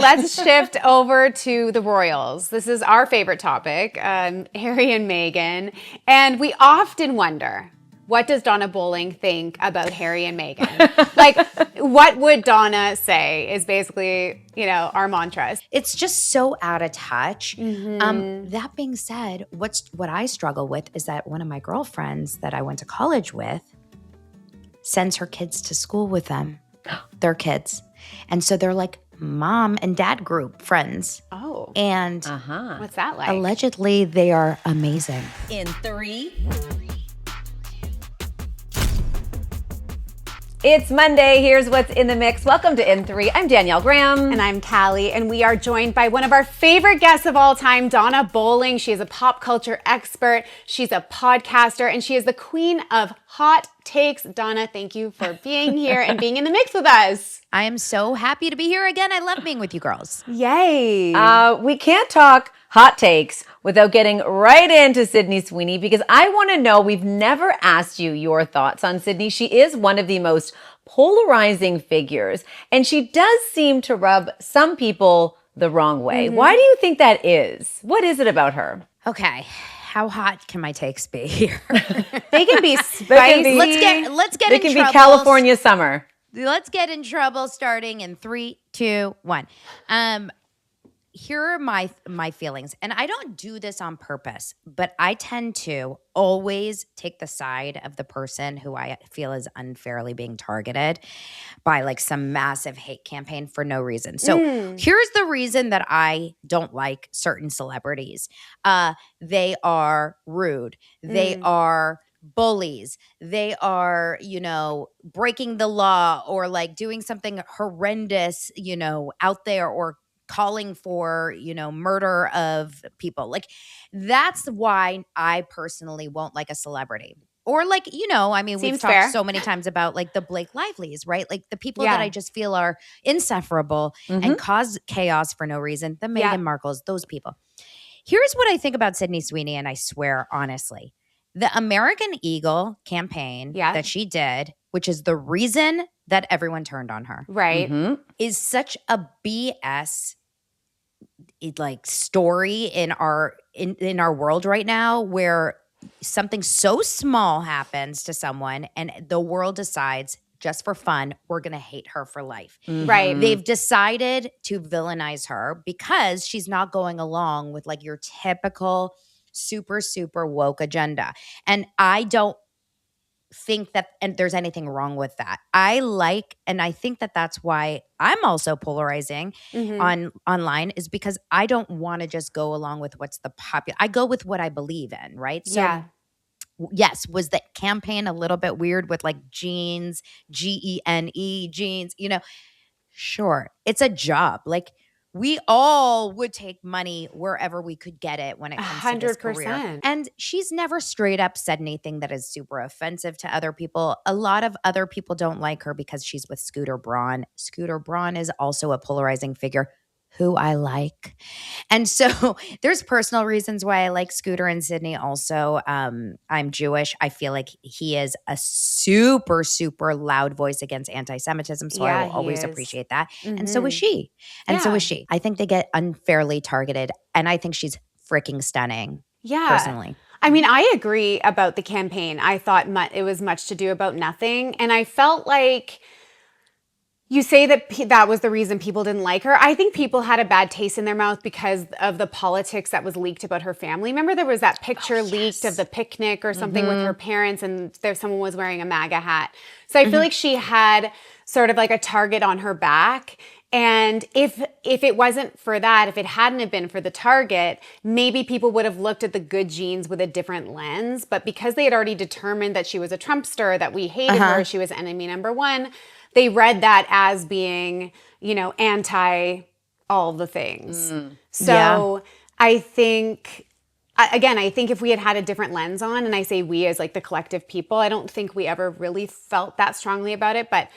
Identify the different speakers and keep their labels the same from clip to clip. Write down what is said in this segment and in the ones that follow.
Speaker 1: let's shift over to the royals. This is our favorite topic, Harry and Meghan. And we often wonder, what does Donna Bowling think about Harry and Meghan? Like, what would Donna say is basically, our mantra.
Speaker 2: It's just so out of touch. That being said, what I struggle with is that one of my girlfriends that I went to college with sends her kids to school with them, their kids. And so they're like mom and dad group friends.
Speaker 1: Oh.
Speaker 2: And
Speaker 1: what's that like?
Speaker 2: Allegedly, they are amazing.
Speaker 3: In 3. It's Monday. Here's what's in the mix. Welcome to In 3. I'm Danielle Graham.
Speaker 1: And I'm Callie. And we are joined by one of our favorite guests of all time, Donna Bowling. She is a pop culture expert. She's a podcaster. And she is the queen of hot takes. Donna, thank you for being here and being in the mix with us.
Speaker 2: I am so happy to be here again. I love being with you girls.
Speaker 1: Yay.
Speaker 3: We can't talk hot takes without getting right into Sydney Sweeney, because I want to know, we've never asked you your thoughts on Sydney. She is one of the most polarizing figures, and she does seem to rub some people the wrong way. Why do you think that is? What is it about her?
Speaker 2: Okay. How hot can my takes be here?
Speaker 1: They can be spicy.
Speaker 2: Let's get
Speaker 3: It
Speaker 2: in
Speaker 3: can
Speaker 2: trouble.
Speaker 3: be California summer.
Speaker 2: Let's get in trouble starting in 3, 2, 1. Here are my feelings. And I don't do this on purpose, but I tend to always take the side of the person who I feel is unfairly being targeted by like some massive hate campaign for no reason. So here's the reason that I don't like certain celebrities. They are rude. They are bullies. They are, breaking the law or like doing something horrendous, out there, or calling for, murder of people. Like, that's why I personally won't like a celebrity. Or like, we've talked so many times about like the Blake Lively's, right? Like the people that I just feel are insufferable and cause chaos for no reason. The Meghan Markles, those people. Here's what I think about Sydney Sweeney, and I swear, honestly. The American Eagle campaign that she did, which is the reason that everyone turned on her.
Speaker 1: Right.
Speaker 2: Is such a BS like story in our world right now, where something so small happens to someone and the world decides, just for fun, we're going to hate her for life.
Speaker 1: Right.
Speaker 2: They've decided to villainize her because she's not going along with like your typical super, super woke agenda. And I don't think that there's anything wrong with that. And I think that that's why I'm also polarizing online, is because I don't want to just go along with what's the popular. I go with what I believe in, right? So yes, was the campaign a little bit weird with like jeans, Gene, jeans, Sure. It's a job. Like, we all would take money wherever we could get it when it comes to this career. And she's never straight up said anything that is super offensive to other people. A lot of other people don't like her because she's with Scooter Braun. Scooter Braun is also a polarizing figure who I like. And so there's personal reasons why I like Scooter and Sydney also. I'm Jewish. I feel like he is a super, super loud voice against anti-Semitism. So I will always appreciate that. And so is she. And so is she. I think they get unfairly targeted. And I think she's freaking stunning. Yeah. Personally.
Speaker 1: I mean, I agree about the campaign. I thought it was much to do about nothing. And I felt like, you say that that was the reason people didn't like her. I think people had a bad taste in their mouth because of the politics that was leaked about her family. Remember there was that picture leaked of the picnic or something with her parents, and someone was wearing a MAGA hat. So I feel like she had sort of like a target on her back. And if it wasn't for that, if it hadn't have been for the target, maybe people would have looked at the good genes with a different lens. But because they had already determined that she was a Trumpster, that we hated her, she was enemy number one, they read that as being, anti all the things. So I think, again, if we had had a different lens on, and I say we as like the collective people, I don't think we ever really felt that strongly about it. But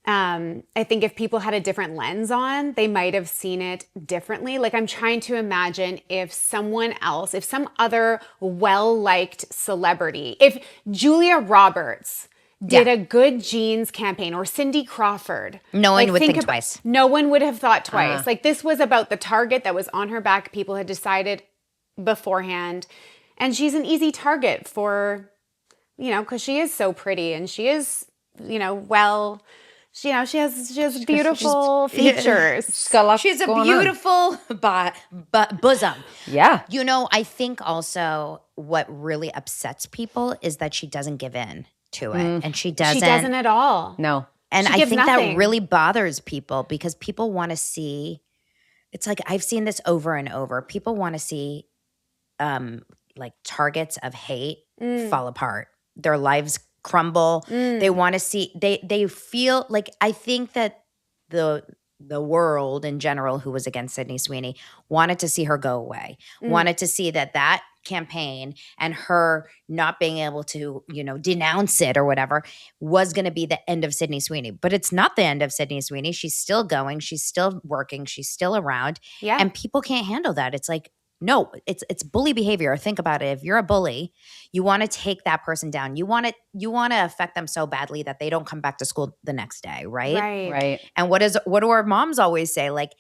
Speaker 1: I think if people had a different lens on, they might have seen it differently. Like, I'm trying to imagine if someone else, if some other well-liked celebrity, if Julia Roberts did a good jeans campaign, or Cindy Crawford.
Speaker 2: No one would think twice.
Speaker 1: No one would have thought twice. Like, this was about the target that was on her back. People had decided beforehand. And she's an easy target for, because she is so pretty and she is, well, she has beautiful features.
Speaker 2: She's a beautiful bosom.
Speaker 3: Yeah.
Speaker 2: I think also what really upsets people is that she doesn't give in to it. And she doesn't.
Speaker 1: She doesn't at all.
Speaker 3: No.
Speaker 2: And
Speaker 1: She
Speaker 2: I
Speaker 1: gives
Speaker 2: think
Speaker 1: nothing.
Speaker 2: that really bothers people because people want to see, it's like I've seen this over and over. People want to see like targets of hate fall apart. Their lives crumble. They want to see, they feel like, I think that the world in general who was against Sydney Sweeney wanted to see her go away, wanted to see that campaign and her not being able to, denounce it or whatever was going to be the end of Sydney Sweeney. But it's not the end of Sydney Sweeney. She's still going. She's still working. She's still around.
Speaker 1: Yeah.
Speaker 2: And people can't handle that. It's like, no, it's bully behavior. Think about it. If you're a bully, you want to take that person down. You want to affect them so badly that they don't come back to school the next day, right?
Speaker 3: Right.
Speaker 2: And what do our moms always say? Like,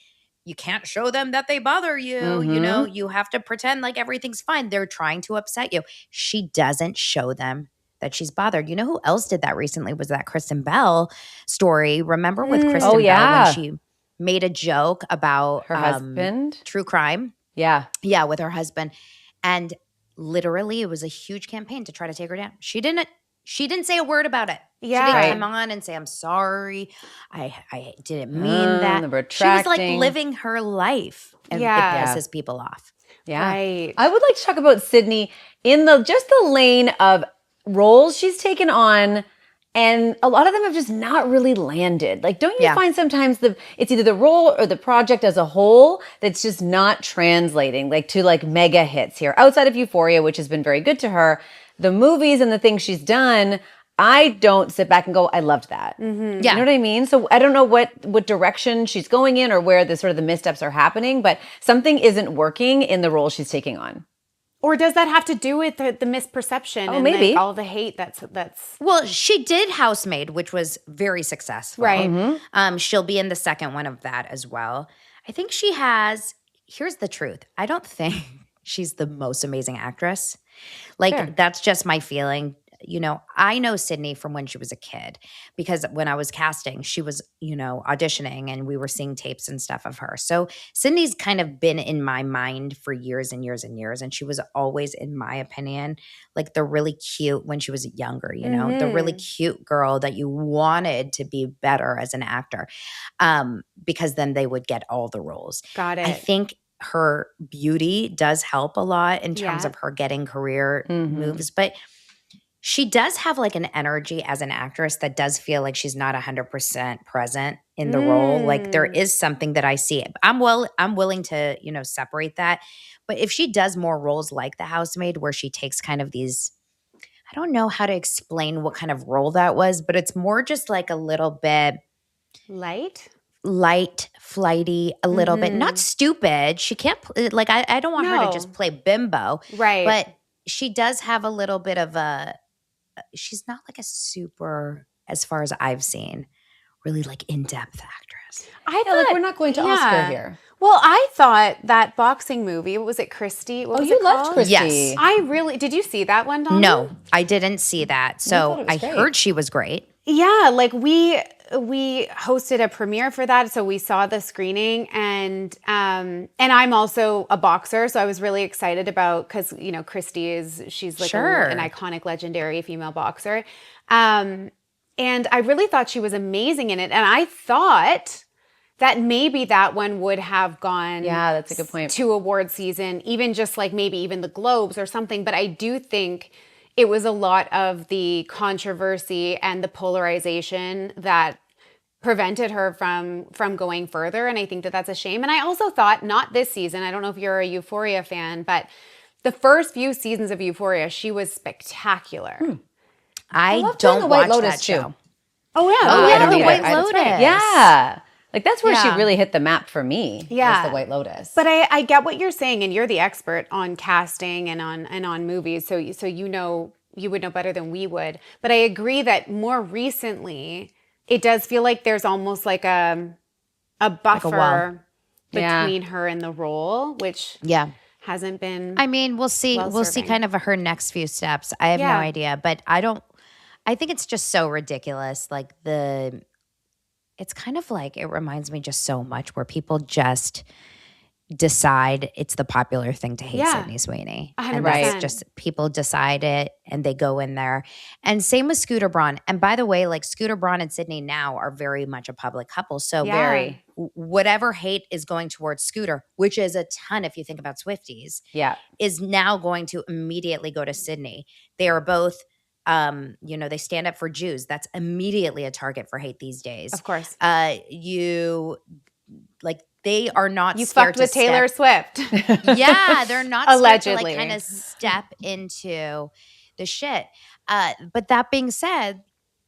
Speaker 2: you can't show them that they bother you. You have to pretend like everything's fine. They're trying to upset you. She doesn't show them that she's bothered. You know who else did that recently was that Kristen Bell story. Remember with Kristen Bell when she made a joke about
Speaker 3: Her husband?
Speaker 2: true crime?
Speaker 3: Yeah.
Speaker 2: Yeah, with her husband. And literally it was a huge campaign to try to take her down. She didn't say a word about it.
Speaker 1: Yeah.
Speaker 2: She didn't
Speaker 3: Right.
Speaker 2: come on and say, I'm sorry. I didn't mean that.
Speaker 3: the
Speaker 2: She was like
Speaker 3: retracting.
Speaker 2: living her life. And
Speaker 1: Yeah.
Speaker 2: it pisses people off.
Speaker 3: Yeah.
Speaker 1: Right.
Speaker 3: I would like to talk about Sydney in the lane of roles she's taken on, and a lot of them have just not really landed. Like, don't you
Speaker 2: Yeah.
Speaker 3: find sometimes it's either the role or the project as a whole that's just not translating like to like mega hits here outside of Euphoria, which has been very good to her. The movies and the things she's done, I don't sit back and go, I loved that.
Speaker 2: Yeah.
Speaker 3: You know what I mean? So I don't know what direction she's going in or where the sort of the missteps are happening, but something isn't working in the role she's taking on.
Speaker 1: Or does that have to do with the misperception and
Speaker 3: maybe.
Speaker 1: like, all the hate that's
Speaker 2: Well, she did Housemaid, which was very successful.
Speaker 1: right?
Speaker 2: She'll be in the second one of that as well. I think she has, here's the truth. I don't think she's the most amazing actress. Like,
Speaker 3: Sure.
Speaker 2: that's just my feeling. I know Sydney from when she was a kid because when I was casting, she was, auditioning and we were seeing tapes and stuff of her. So Sydney's kind of been in my mind for years and years and years. And she was always, in my opinion, like the really cute when she was younger, the really cute girl that you wanted to be better as an actor because then they would get all the roles.
Speaker 1: Got it.
Speaker 2: I think her beauty does help a lot in terms
Speaker 1: Yeah.
Speaker 2: of her getting career moves, but she does have like an energy as an actress that does feel like she's not 100% present in the role. Like there is something that I see. I'm willing to, separate that. But if she does more roles like The Housemaid where she takes kind of these, I don't know how to explain what kind of role that was, but it's more just like a little bit
Speaker 1: Light.
Speaker 2: flighty, a little bit, not stupid. She can't, like, I don't want her
Speaker 1: No.
Speaker 2: to just play bimbo.
Speaker 1: Right.
Speaker 2: But she does have a little bit of she's not like a super, as far as I've seen, really like in-depth actress.
Speaker 1: I
Speaker 3: Yeah, like we're not going to Oscar here.
Speaker 1: Well, I thought that boxing movie, what was it, Christy? What was
Speaker 3: you
Speaker 1: it
Speaker 3: loved
Speaker 1: called?
Speaker 3: Christy.
Speaker 2: Yes.
Speaker 1: Did you see that one, Donna?
Speaker 2: No, I didn't see that.
Speaker 3: thought
Speaker 2: So
Speaker 3: it was
Speaker 2: I
Speaker 3: great.
Speaker 2: heard she was great.
Speaker 1: Yeah, like we hosted a premiere for that, so we saw the screening, and I'm also a boxer, so I was really excited about because Christy she's like
Speaker 2: Sure.
Speaker 1: an iconic, legendary female boxer, and I really thought she was amazing in it, and I thought that maybe that one would have gone
Speaker 3: Yeah, that's a good point.
Speaker 1: to award season, even just like maybe even the Globes or something, but I do think it was a lot of the controversy and the polarization that prevented her from going further, and I think that that's a shame. And I also thought, not this season, I don't know if you're a Euphoria fan, but the first few seasons of Euphoria, she was spectacular.
Speaker 2: I
Speaker 3: loved her in
Speaker 2: don't
Speaker 3: The White
Speaker 2: watch
Speaker 3: Lotus,
Speaker 2: that
Speaker 3: too.
Speaker 2: show.
Speaker 1: Oh yeah,
Speaker 2: Oh,
Speaker 3: I
Speaker 2: yeah,
Speaker 3: don't
Speaker 2: The
Speaker 3: either.
Speaker 2: White
Speaker 3: That's right.
Speaker 2: Lotus.
Speaker 3: Yeah. Like that's where she
Speaker 1: Yeah.
Speaker 3: really hit the map for me.
Speaker 1: Yeah.
Speaker 3: Was The White Lotus.
Speaker 1: But I get what you're saying, and you're the expert on casting and on movies, so you know you would know better than we would. But I agree that more recently, it does feel like there's almost like a buffer
Speaker 3: Yeah.
Speaker 1: between her and the role, which
Speaker 2: Yeah.
Speaker 1: hasn't been.
Speaker 2: I mean, we'll see. We'll see
Speaker 1: well-serving.
Speaker 2: kind of her next few steps. I have no
Speaker 1: Yeah.
Speaker 2: idea, but I think it's just so ridiculous. Like it's kind of like, it reminds me just so much where people just decide it's the popular thing to hate
Speaker 1: Yeah.
Speaker 2: Sydney Sweeney.
Speaker 1: 100%.
Speaker 2: And that's just, people decide it and they go in there. And same with Scooter Braun. And by the way, like Scooter Braun and Sydney now are very much a public couple. So
Speaker 1: Yeah.
Speaker 3: Very.
Speaker 2: whatever hate is going towards Scooter, which is a ton if you think about Swifties,
Speaker 3: Yeah.
Speaker 2: is now going to immediately go to Sydney. They are both, they stand up for Jews. That's immediately a target for hate these days.
Speaker 1: Of course.
Speaker 2: They are not
Speaker 1: You
Speaker 2: scared
Speaker 1: fucked with
Speaker 2: to
Speaker 1: Taylor Swift.
Speaker 2: Yeah, they're not
Speaker 1: Allegedly.
Speaker 2: scared to kind of step into the shit. But that being said,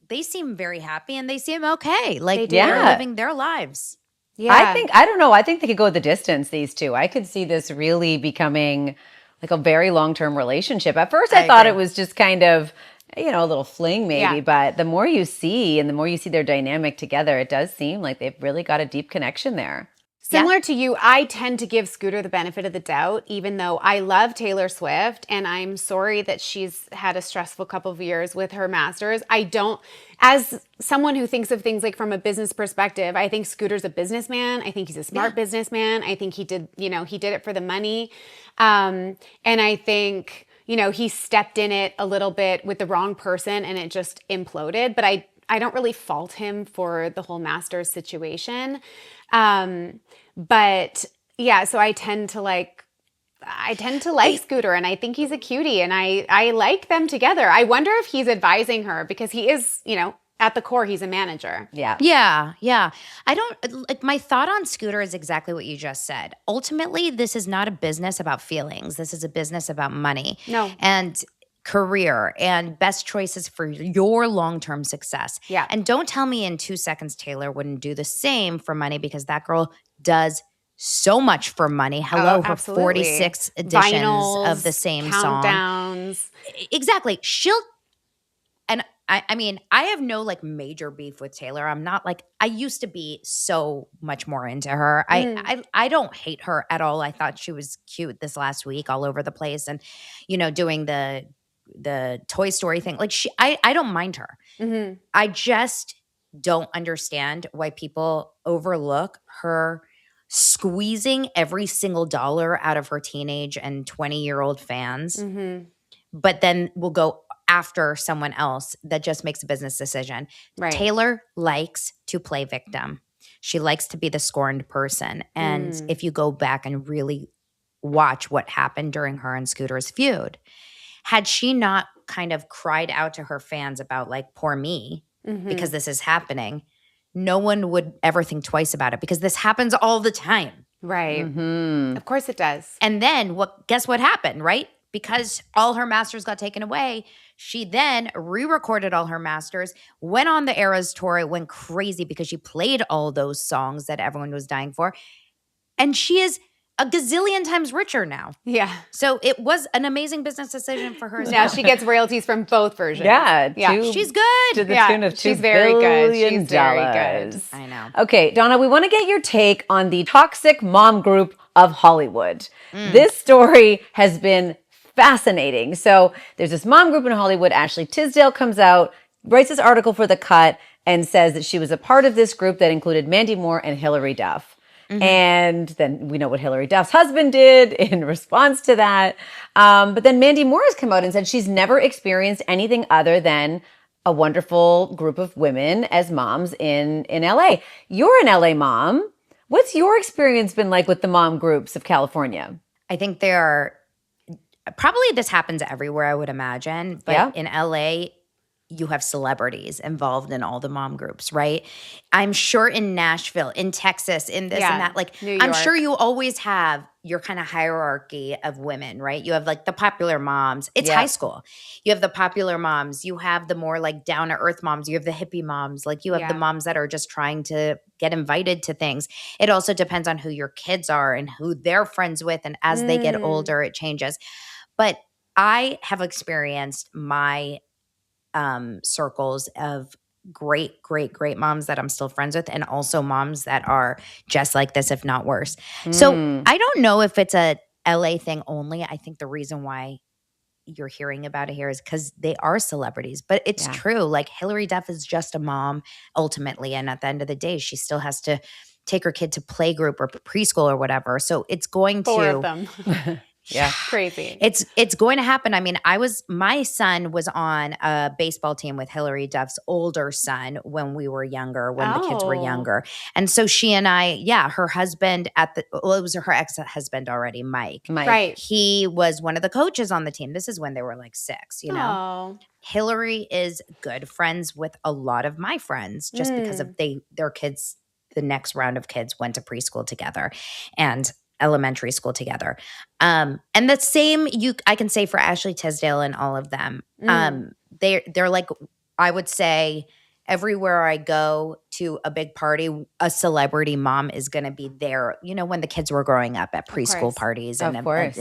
Speaker 2: they seem very happy and they seem okay. Like
Speaker 1: They do.
Speaker 2: they're
Speaker 3: Yeah.
Speaker 2: living their lives.
Speaker 1: Yeah.
Speaker 3: I don't know. I think they could go the distance, these two. I could see this really becoming like a very long-term relationship. At first, I thought
Speaker 2: agree.
Speaker 3: it was just kind of, a little fling maybe,
Speaker 1: Yeah.
Speaker 3: but the more you see and the more you see their dynamic together, it does seem like they've really got a deep connection there.
Speaker 1: Similar to you, I tend to give Scooter the benefit of the doubt, even though I love Taylor Swift and I'm sorry that she's had a stressful couple of years with her masters. As someone who thinks of things like from a business perspective, I think Scooter's a businessman. I think he's a smart businessman. I think he did it for the money. And I think, he stepped in it a little bit with the wrong person and it just imploded. But I don't really fault him for the whole masters situation. But yeah, so I tend to like Scooter and I think he's a cutie and I like them together. I wonder if he's advising her because he is, at the core, he's a manager.
Speaker 3: Yeah.
Speaker 2: Yeah. I don't like, my thought on Scooter is exactly what you just said. Ultimately, this is not a business about feelings. This is a business about money.
Speaker 1: No.
Speaker 2: And career and best choices for your long-term success.
Speaker 1: Yeah.
Speaker 2: And don't tell me in 2 seconds Taylor wouldn't do the same for money because that girl does so much for money. Hello, her
Speaker 1: absolutely.
Speaker 2: 46 editions
Speaker 1: Vinyls,
Speaker 2: of the same song.
Speaker 1: countdowns.
Speaker 2: Exactly. I mean, I have no like major beef with Taylor. I'm not like, I used to be so much more into her. I don't hate her at all. I thought she was cute this last week all over the place and, doing the Toy Story thing. Like I don't mind her.
Speaker 1: Mm-hmm.
Speaker 2: I just don't understand why people overlook her squeezing every single dollar out of her teenage and 20-year-old fans, but then will go after someone else that just makes a business decision.
Speaker 1: Right.
Speaker 2: Taylor likes to play victim. She likes to be the scorned person. And if you go back and really watch what happened during her and Scooter's feud, had she not kind of cried out to her fans about like, poor me, because this is happening, no one would ever think twice about it because this happens all the time.
Speaker 1: Right. Of course it does.
Speaker 2: And then guess what happened, right? Because all her masters got taken away, she then re-recorded all her masters, went on the Eras tour, it went crazy because she played all those songs that everyone was dying for. And she is a gazillion times richer now.
Speaker 1: Yeah.
Speaker 2: So it was an amazing business decision for her as
Speaker 1: Now
Speaker 2: well.
Speaker 1: she gets royalties from both versions.
Speaker 3: Yeah.
Speaker 2: She's good.
Speaker 3: To the
Speaker 1: Yeah,
Speaker 3: tune of $2
Speaker 1: she's very good.
Speaker 3: billion.
Speaker 1: She's very good.
Speaker 2: I know.
Speaker 3: Okay, Donna, we want to get your take on the toxic mom group of Hollywood. This story has been fascinating. So there's this mom group in Hollywood. Ashley Tisdale comes out, writes this article for The Cut, and says that she was a part of this group that included Mandy Moore and Hilary Duff. And then we know what Hilary Duff's husband did in response to that. But then Mandy Moore has come out and said she's never experienced anything other than a wonderful group of women as moms in LA. You're an LA mom. What's your experience been like with the mom groups of California?
Speaker 2: I think there are probably this happens everywhere, I would imagine. But in LA, you have celebrities involved in all the mom groups, right? I'm sure in Nashville, in Texas, in this and that. Like,
Speaker 1: New
Speaker 2: I'm
Speaker 1: York.
Speaker 2: sure you always have your kind of hierarchy of women, right? You have like the popular moms. It's high school. You have the popular moms. You have the more like down to earth moms. You have the hippie moms. Like you have the moms that are just trying to get invited to things. It also depends on who your kids are and who they're friends with. And as they get older, it changes. But I have experienced my circles of great, great, great moms that I'm still friends with, and also moms that are just like this, if not worse. So I don't know if it's a LA thing only. I think the reason why you're hearing about it here is because they are celebrities. But it's true. Like Hillary Duff is just a mom ultimately. And at the end of the day, she still has to take her kid to playgroup or preschool or whatever. So it's going to—
Speaker 1: 4 of them.
Speaker 3: Yeah.
Speaker 1: Crazy.
Speaker 2: It's going to happen. I mean, my son was on a baseball team with Hillary Duff's older son when we were younger, when the kids were
Speaker 1: Oh.
Speaker 2: younger. And so she and I, her husband it was her ex-husband already, Mike.
Speaker 1: Right.
Speaker 2: He was one of the coaches on the team. This is when they were like 6, you know.
Speaker 1: Oh.
Speaker 2: Hillary is good friends with a lot of my friends just because of their kids. The next round of kids went to preschool together and elementary school together. And the same I can say for Ashley Tisdale and all of them. They're like, I would say everywhere I go to a big party, a celebrity mom is going to be there. You know, when the kids were growing up at preschool parties.
Speaker 3: Of course.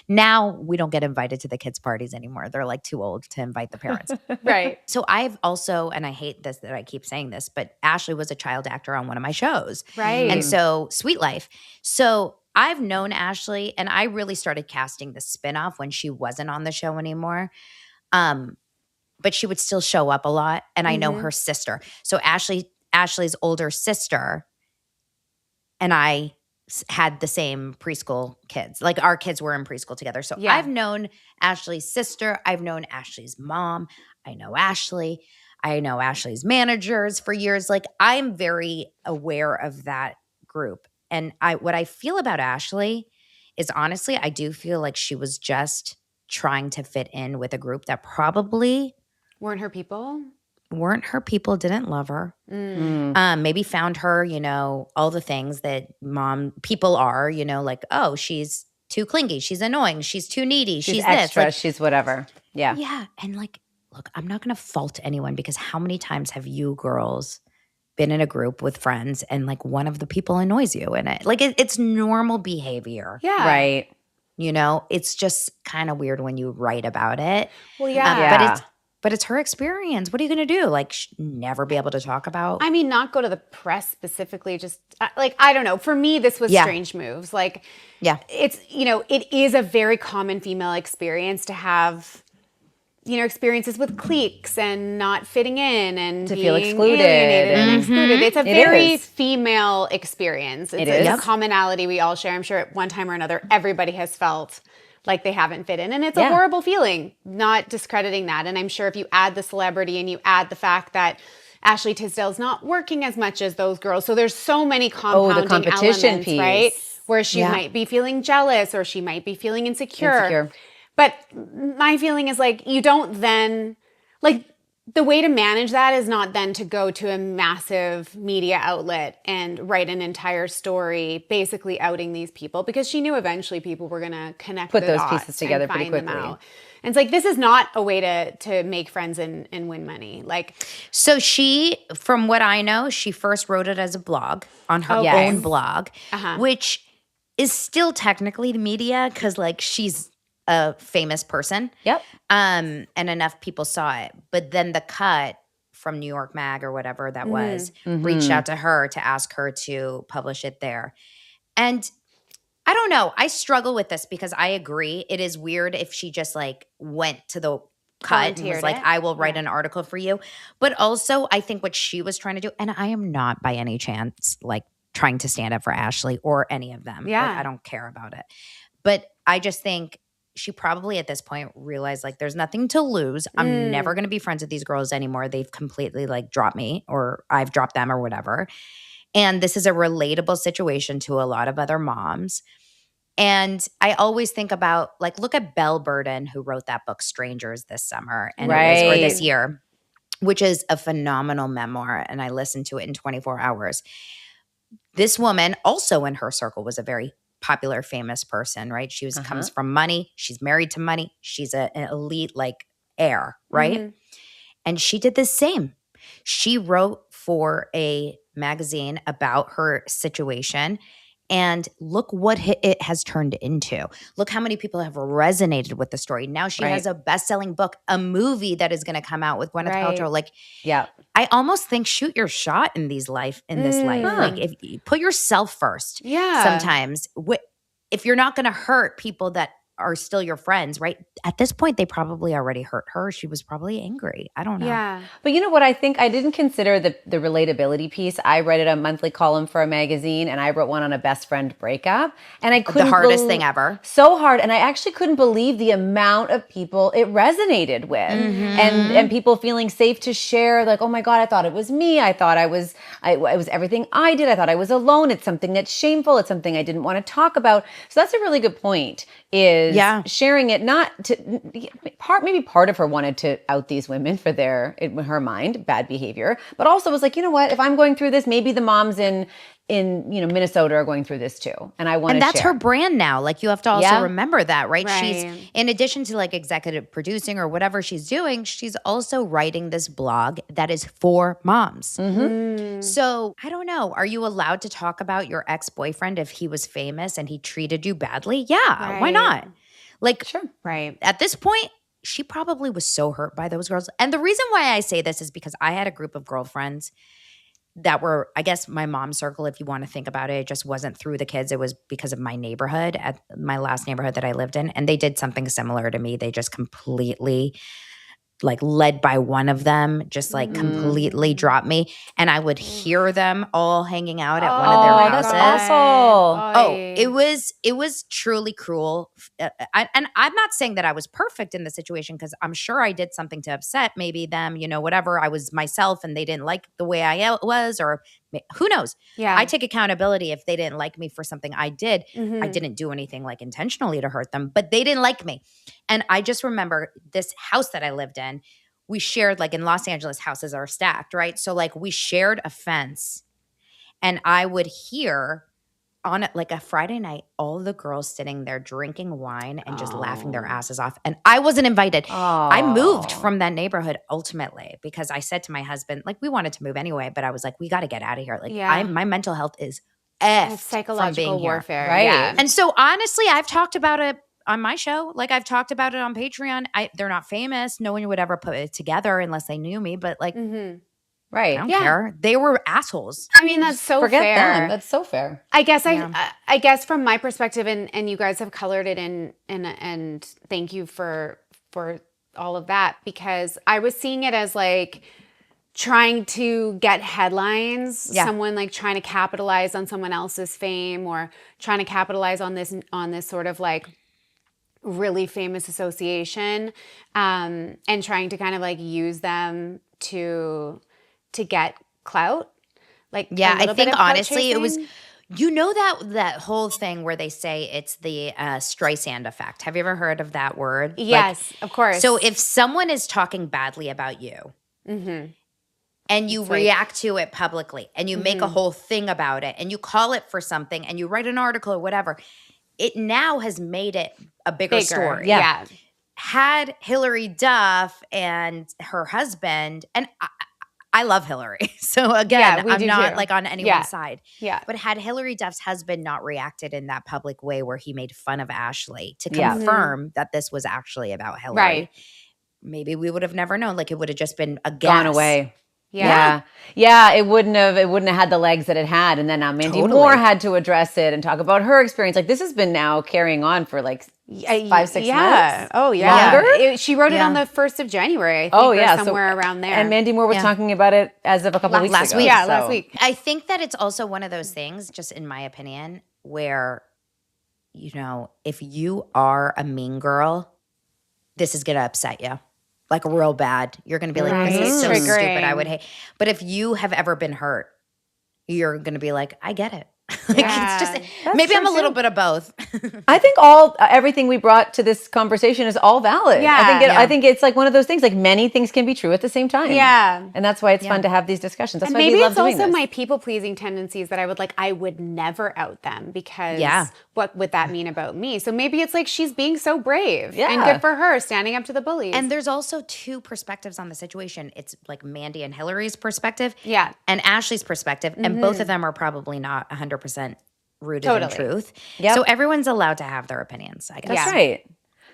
Speaker 2: Now we don't get invited to the kids' parties anymore. They're like too old to invite the parents.
Speaker 1: Right.
Speaker 2: So I've also, and I hate this that I keep saying this, but Ashley was a child actor on one of my shows.
Speaker 1: Right.
Speaker 2: And so Sweet Life. So I've known Ashley, and I really started casting the spinoff when she wasn't on the show anymore. But she would still show up a lot. And I know her sister. So Ashley's older sister and I had the same preschool kids. Like our kids were in preschool together. So I've known Ashley's sister. I've known Ashley's mom. I know Ashley. I know Ashley's managers for years. Like I'm very aware of that group. And what I feel about Ashley is honestly, I do feel like she was just trying to fit in with a group that probably
Speaker 1: weren't her people,
Speaker 2: didn't love her. Maybe found her, you know, all the things that people are, you know, like, oh, she's too clingy, she's annoying, she's too needy, she's
Speaker 3: extra,
Speaker 2: this, like,
Speaker 3: she's whatever. Yeah.
Speaker 2: Yeah. And like, look, I'm not going to fault anyone because how many times have you girls been in a group with friends and like one of the people annoys you in it? Like it's normal behavior.
Speaker 1: Yeah.
Speaker 3: Right.
Speaker 2: You know, it's just kind of weird when you write about it.
Speaker 1: Well, yeah.
Speaker 2: But it's her experience. What are you going to do? Like never be able to talk about?
Speaker 1: I mean, not go to the press specifically, just like, I don't know. For me, this was strange moves. Like, it's, you know, it is a very common female experience to have, you know, experiences with cliques and not fitting in and
Speaker 3: to
Speaker 1: being
Speaker 3: feel excluded
Speaker 1: and excluded. It's a very
Speaker 3: is.
Speaker 1: female experience. It's
Speaker 3: is.
Speaker 1: a commonality we all share. I'm sure at one time or another, everybody has felt like they haven't fit in. And it's a horrible feeling, not discrediting that. And I'm sure if you add the celebrity and you add the fact that Ashley Tisdale's not working as much as those girls. So there's so many compounding
Speaker 3: competition
Speaker 1: elements,
Speaker 3: piece.
Speaker 1: right? Where she might be feeling jealous or she might be feeling insecure. But my feeling is like, you don't then, like, the way to manage that is not then to go to a massive media outlet and write an entire story basically outing these people, because she knew eventually people were going to connect
Speaker 3: Put
Speaker 1: the
Speaker 3: those
Speaker 1: dots
Speaker 3: pieces together
Speaker 1: and
Speaker 3: pretty
Speaker 1: find them
Speaker 3: quickly.
Speaker 1: out. And it's like, this is not a way to make friends and win money. Like,
Speaker 2: so she, from what I know, she first wrote it as a blog on her own blog, which is still technically media because like she's a famous person.
Speaker 3: Yep.
Speaker 2: And enough people saw it. But then the Cut from New York Mag or whatever that was reached out to her to ask her to publish it there. And I don't know. I struggle with this because I agree. It is weird if she just like went to the Cut and was like, I will write an article for you. But also I think what she was trying to do, and I am not by any chance like trying to stand up for Ashley or any of them.
Speaker 1: Yeah.
Speaker 2: Like, I don't care about it. But I just think she probably at this point realized like there's nothing to lose. I'm never going to be friends with these girls anymore. They've completely like dropped me or I've dropped them or whatever. And this is a relatable situation to a lot of other moms. And I always think about like, look at Belle Burden, who wrote that book Strangers this summer and or this year, which is a phenomenal memoir. And I listened to it in 24 hours. This woman also in her circle was a very popular, famous person, right? She comes from money. She's married to money. She's an elite like heir, right? And she did the same. She wrote for a magazine about her situation And look what it has turned into. Look how many people have resonated with the story. Now she has a best-selling book, a movie that is going to come out with Gwyneth Paltrow. Like, I almost think shoot your shot in this life. Like, if you put yourself first.
Speaker 1: Yeah.
Speaker 2: Sometimes, if you're not going to hurt people that are still your friends, right? At this point, they probably already hurt her. She was probably angry. I don't know.
Speaker 1: Yeah.
Speaker 3: But you know what? I think I didn't consider the relatability piece. I read a monthly column for a magazine, and I wrote one on a best friend breakup. And I couldn't
Speaker 2: the hardest thing ever.
Speaker 3: So hard. And I actually couldn't believe the amount of people it resonated with. And people feeling safe to share, like, oh my God, I thought it was me. I thought it was everything I did. I thought I was alone. It's something that's shameful. It's something I didn't want to talk about. So that's a really good point, is sharing it, not to maybe part of her wanted to out these women for in her mind, bad behavior, but also was like, you know what, if I'm going through this, maybe the moms in Minnesota are going through this too. And I want to share.
Speaker 2: And that's her brand now. Like, you have to also remember that, right? She's, in addition to like executive producing or whatever she's doing, she's also writing this blog that is for moms. So I don't know. Are you allowed to talk about your ex-boyfriend if he was famous and he treated you badly? Yeah. Why not? Like,
Speaker 1: Sure. Right.
Speaker 2: At this point, she probably was so hurt by those girls. And the reason why I say this is because I had a group of girlfriends that were, I guess, my mom's circle, if you want to think about it. It just wasn't through the kids. It was because of my neighborhood, at my last neighborhood that I lived in. And they did something similar to me. They just completely, like, led by one of them, just like completely dropped me. And I would hear them all hanging out at one of their houses.
Speaker 3: That's awful.
Speaker 2: It was truly cruel. And I'm not saying that I was perfect in the situation, because I'm sure I did something to upset maybe them, whatever. I was myself and they didn't like the way I was, or who knows?
Speaker 1: Yeah.
Speaker 2: I take accountability if they didn't like me for something I did. I didn't do anything like intentionally to hurt them, but they didn't like me. And I just remember this house that I lived in, we shared, like, in Los Angeles, houses are stacked, right? So like we shared a fence, and I would hear on like a Friday night, all the girls sitting there drinking wine and just laughing their asses off. And I wasn't invited. I moved from that neighborhood ultimately because I said to my husband, like, we wanted to move anyway, but I was like, we got to get out of here. Like, my mental health is
Speaker 1: It's psychological warfare.
Speaker 3: Right.
Speaker 1: Yeah.
Speaker 2: And so honestly, I've talked about it on my show. Like, I've talked about it on Patreon. They're not famous. No one would ever put it together unless they knew me. But like,
Speaker 3: right.
Speaker 2: I don't care. They were assholes.
Speaker 1: I mean, that's so
Speaker 3: Forget
Speaker 1: fair.
Speaker 3: them. That's so fair.
Speaker 1: I guess I guess from my perspective, and you guys have colored it in, and thank you for all of that, because I was seeing it as like trying to get headlines, someone like trying to capitalize on someone else's fame, or trying to capitalize on this sort of like really famous association, and trying to kind of like use them to get clout. Like,
Speaker 2: I think honestly it was, that whole thing where they say it's the Streisand effect. Have you ever heard of that word?
Speaker 1: Yes, of course.
Speaker 2: So if someone is talking badly about you, and you react to it publicly, and you make a whole thing about it, and you call it for something, and you write an article or whatever, it now has made it a bigger story.
Speaker 1: Yeah.
Speaker 2: Had Hillary Duff and her husband, and I love Hillary. So again, I'm not like on anyone's side.
Speaker 1: Yeah.
Speaker 2: But had Hillary Duff's husband not reacted in that public way where he made fun of Ashley to confirm that this was actually about Hillary, maybe we would have never known. Like, it would have just been a guess.
Speaker 3: Gone away. Yeah. It wouldn't have had the legs that it had. And then now Mandy Moore had to address it and talk about her experience. Like, this has been now carrying on for like 5-6 months.
Speaker 1: Oh, yeah.
Speaker 3: Longer?
Speaker 1: She wrote it on the 1st of January, I think, or somewhere around there.
Speaker 3: And Mandy Moore was talking about it as of a couple weeks ago.
Speaker 1: Last week.
Speaker 2: I think that it's also one of those things, just in my opinion, where, if you are a mean girl, this is going to upset you. Like, real bad. You're going to be like, this is so stupid. I would hate. But if you have ever been hurt, you're going to be like, I get it. It's just, maybe I'm a little bit of both.
Speaker 3: I think everything we brought to this conversation is all valid.
Speaker 1: Yeah.
Speaker 3: I think it's like one of those things, like many things can be true at the same time.
Speaker 1: Yeah.
Speaker 3: And that's why it's fun to have these discussions. That's why
Speaker 1: maybe
Speaker 3: we love
Speaker 1: it's
Speaker 3: doing
Speaker 1: also
Speaker 3: this.
Speaker 1: my people-pleasing tendencies that I would never out them, because what would that mean about me? So maybe it's like she's being so brave and good for her, standing up to the bullies.
Speaker 2: And there's also two perspectives on the situation. It's like Mandy and Hillary's perspective
Speaker 1: and
Speaker 2: Ashley's perspective. And both of them are probably not 100% rooted in
Speaker 1: Totally.
Speaker 2: truth.
Speaker 3: Yep.
Speaker 2: So everyone's allowed to have their opinions, I guess.
Speaker 3: That's
Speaker 1: Yeah.
Speaker 3: right.